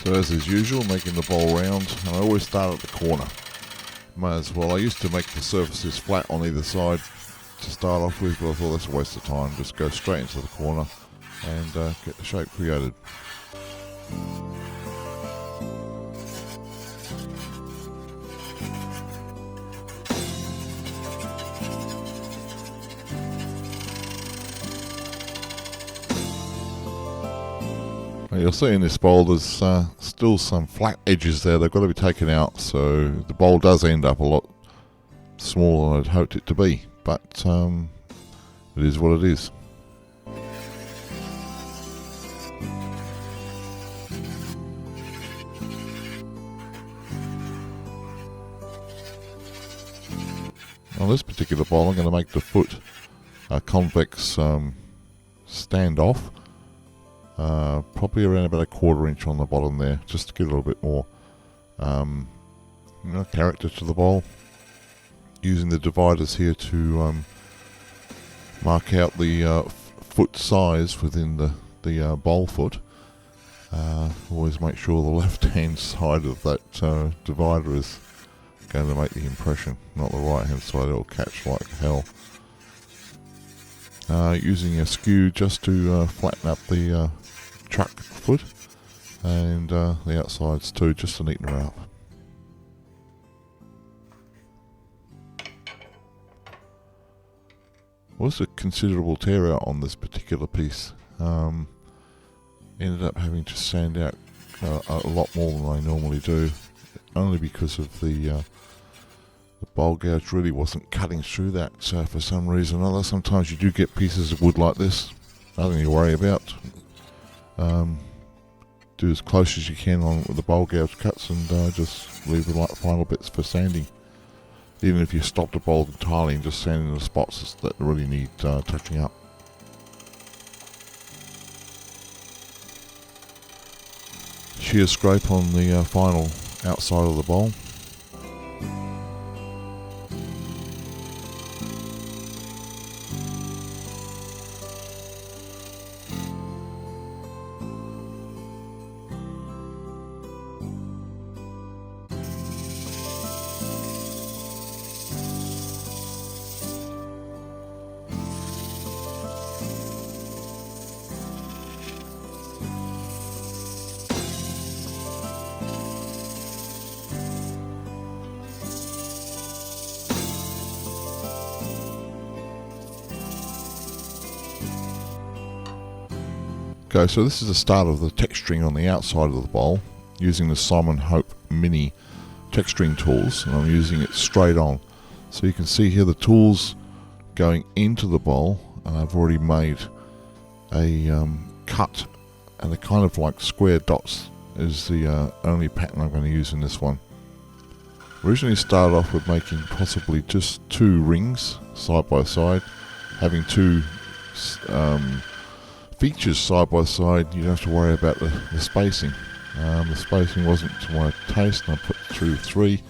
So as is usual, making the bowl round, and I always start at the corner. Might as well. I used to make the surfaces flat on either side to start off with, but I thought that's a waste of time. Just go straight into the corner and get the shape created. Now you'll see in this bowl there's still some flat edges there. They've got to be taken out, so the bowl does end up a lot smaller than I'd hoped it to be, but it is what it is. On this particular bowl I'm going to make the foot convex stand off. Probably around about a 1/4 inch on the bottom there, just to give a little bit more character to the bowl. Using the dividers here to mark out the foot size within the bowl foot. Always make sure the left hand side of that divider is going to make the impression, not the right hand side. It'll catch like hell. Using a skew just to flatten up the truck foot and the outsides too, just to neaten her up. Was a considerable tear out on this particular piece. Ended up having to sand out a lot more than I normally do, only because of the bowl gouge really wasn't cutting through that for some reason or other. Sometimes you do get pieces of wood like this, nothing to worry about. Do as close as you can on with the bowl gouge cuts and just leave the final bits for sanding. Even if you stop the bowl entirely and just sand in the spots that really need touching up. Shear scrape on the final outside of the bowl. Okay, so this is the start of the texturing on the outside of the bowl using the Simon Hope Mini texturing tools, and I'm using it straight on. So you can see here the tools going into the bowl, and I've already made a cut, and the kind of like square dots is the only pattern I'm going to use in this one. Originally started off with making possibly just 2 rings side by side, having 2 features side by side. You don't have to worry about the spacing. The spacing wasn't to my taste, and I put through 3,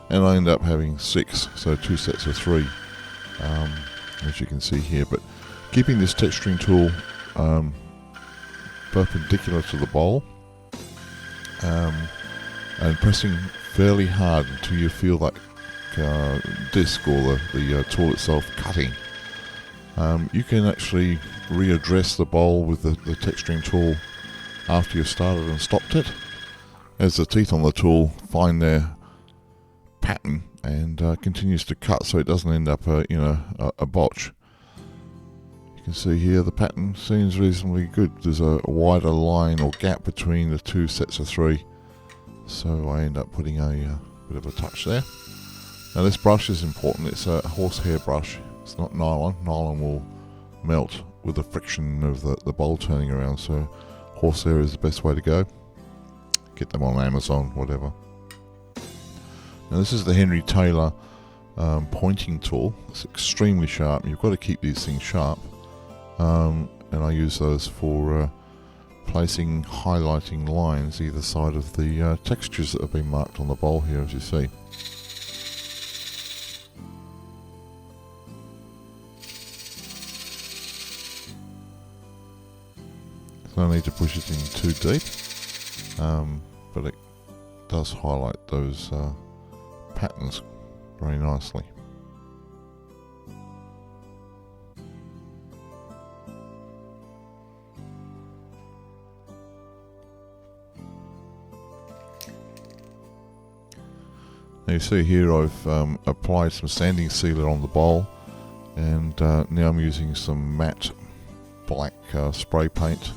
and I end up having 6, so 2 sets of 3, as you can see here. But keeping this texturing tool perpendicular to the bowl, and pressing fairly hard until you feel that disc or the tool itself cutting. You can actually readdress the bowl with the texturing tool after you've started and stopped it, as the teeth on the tool find their pattern and continues to cut, so it doesn't end up a botch. You can see here the pattern seems reasonably good. There's a wider line or gap between the 2 sets of 3, so I end up putting a bit of a touch there. Now this brush is important. It's a horsehair brush. It's not nylon. Nylon will melt with the friction of the bowl turning around, so horsehair is the best way to go. Get them on Amazon, whatever. Now this is the Henry Taylor pointing tool. It's extremely sharp. You've got to keep these things sharp, and I use those for placing highlighting lines either side of the textures that have been marked on the bowl here, as you see. No need to push it in too deep. but it does highlight those patterns very nicely. Now you see here I've applied some sanding sealer on the bowl, and now I'm using some matte black spray paint.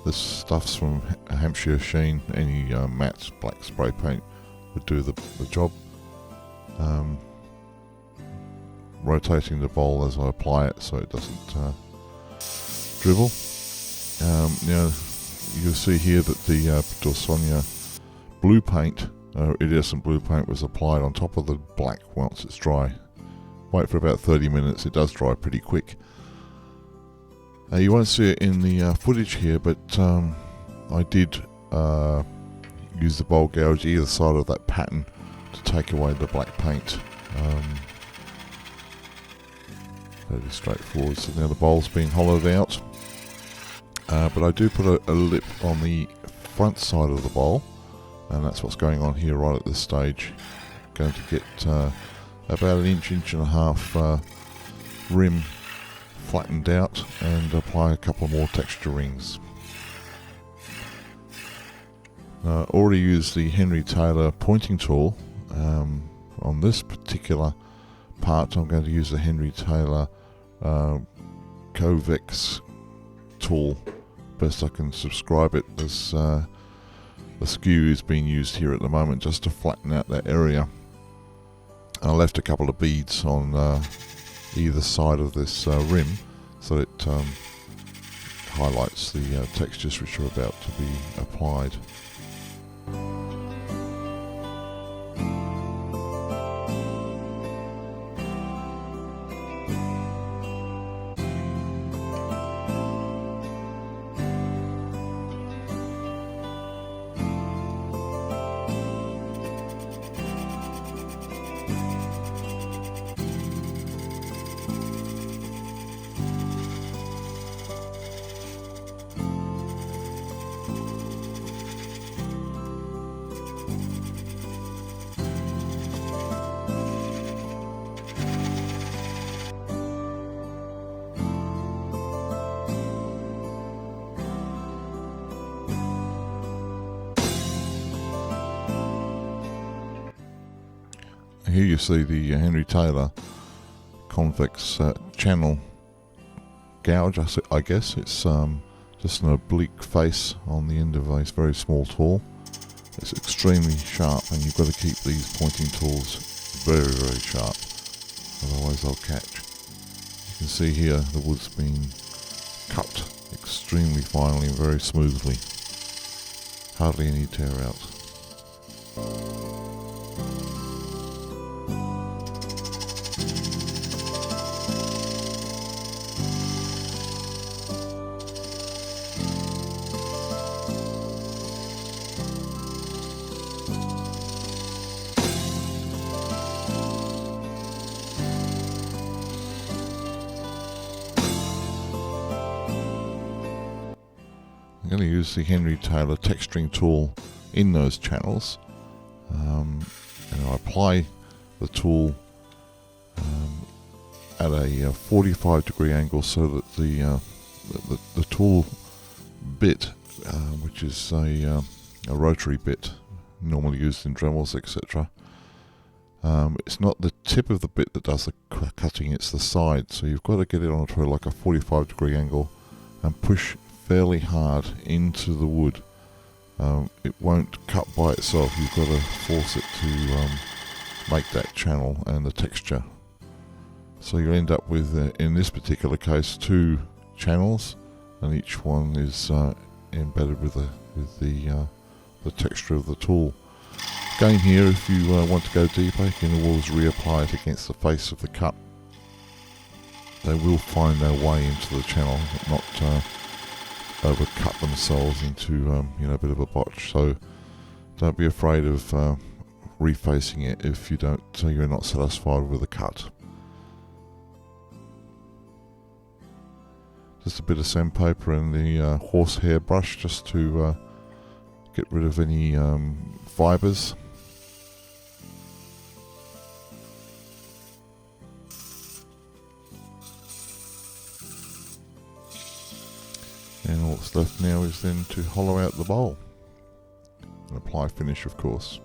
This stuff's from Hampshire Sheen. Any matte black spray paint would do the job. Rotating the bowl as I apply it so it doesn't dribble. Now you'll see here that the Dorsonia blue paint, iridescent blue paint, was applied on top of the black once it's dry. Wait for about 30 minutes, it does dry pretty quick. You won't see it in the footage here, but I did use the bowl gouge either side of that pattern to take away the black paint. Fairly straightforward. So now the bowl's been hollowed out, but I do put a lip on the front side of the bowl, and that's what's going on here right at this stage. Going to get about an inch and a half rim flattened out and apply a couple more texture rings. Already used the Henry Taylor pointing tool. On this particular part I'm going to use the Henry Taylor Convex tool. Best I can subscribe it, as the skew is being used here at the moment just to flatten out that area. I left a couple of beads on either side of this rim so it highlights the textures which are about to be applied. Here you see the Henry Taylor convex channel gouge. I guess it's just an oblique face on the end of a very small tool. It's extremely sharp, and you've got to keep these pointing tools very, very sharp, otherwise they'll catch. You can see here the wood's been cut extremely finely and very smoothly. Hardly any tear out. I'm going to use the Henry Taylor texturing tool in those channels, and I apply the tool at a 45-degree angle so that the tool bit, which is a rotary bit normally used in Dremels, etc. It's not the tip of the bit that does the cutting, it's the side, so you've got to get it onto like a 45-degree angle and push fairly hard into the wood. It won't cut by itself, you've got to force it to make that channel and the texture. So you end up with, in this particular case, 2 channels, and each one is embedded with the texture of the tool. Again here, if you want to go deeper, you can always reapply it against the face of the cut. They will find their way into the channel, not overcut themselves into a bit of a botch. So don't be afraid of refacing it if you're not satisfied with the cut. Just a bit of sandpaper and the horsehair brush just to get rid of any fibres. And all that's left now is then to hollow out the bowl and apply finish, of course.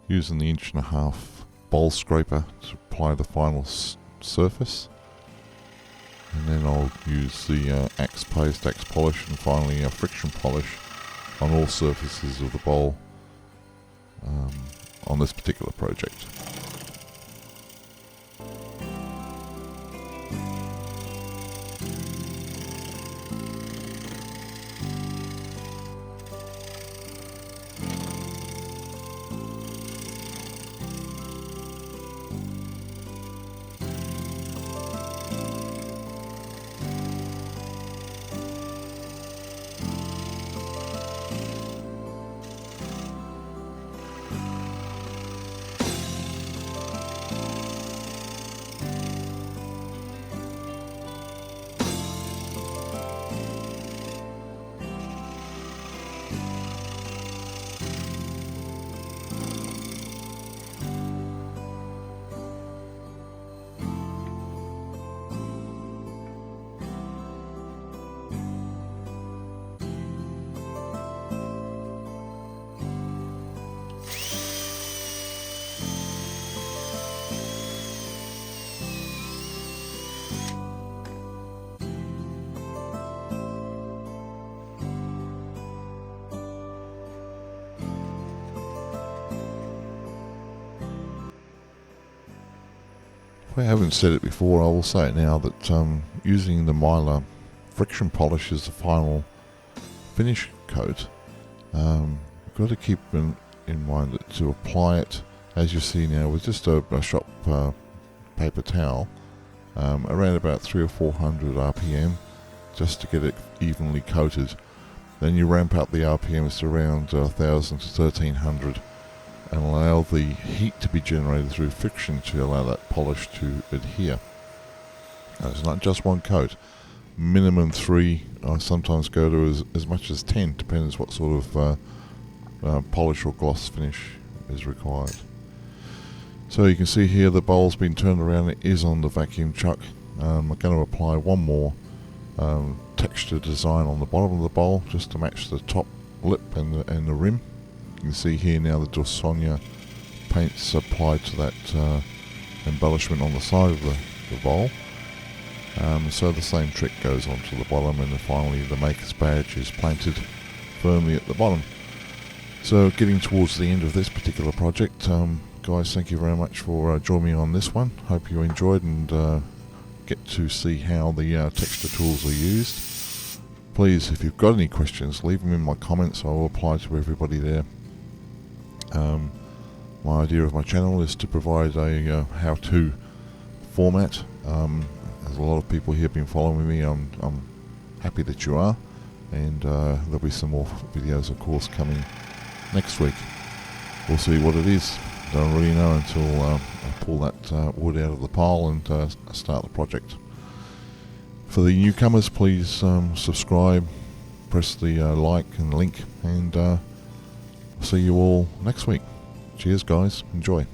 Using the 1.5" bowl scraper to apply the final surface, and then I'll use the axe paste, axe polish, and finally a friction polish on all surfaces of the bowl on this particular project. If I haven't said it before, I will say it now, that using the Mylar friction polish as the final finish coat, you've got to keep in mind that to apply it, as you see now, with just a shop paper towel, around about 300 or 400 RPM, just to get it evenly coated. Then you ramp up the RPMs to around 1000 to 1300 and allow the heat to be generated through friction to allow that polish to adhere. Now, it's not just one coat. Minimum 3, I sometimes go to as much as 10, depends what sort of polish or gloss finish is required. So you can see here the bowl's been turned around, it is on the vacuum chuck. I'm going to apply one more texture design on the bottom of the bowl just to match the top lip and the rim. You can see here now the Dorsonia paint's applied to that embellishment on the side of the bowl. So the same trick goes on to the bottom, and then finally the maker's badge is planted firmly at the bottom. So getting towards the end of this particular project, guys, thank you very much for joining me on this one. Hope you enjoyed and get to see how the texture tools are used. Please, if you've got any questions, leave them in my comments. I will reply to everybody there. My idea of my channel is to provide a how-to format. As a lot of people here have been following me, I'm happy that you are, and there'll be some more videos, of course, coming next week. We'll see what it is. Don't really know until I pull that wood out of the pile and start the project. For the newcomers, please subscribe, press the like and link, and see you all next week. Cheers guys, enjoy.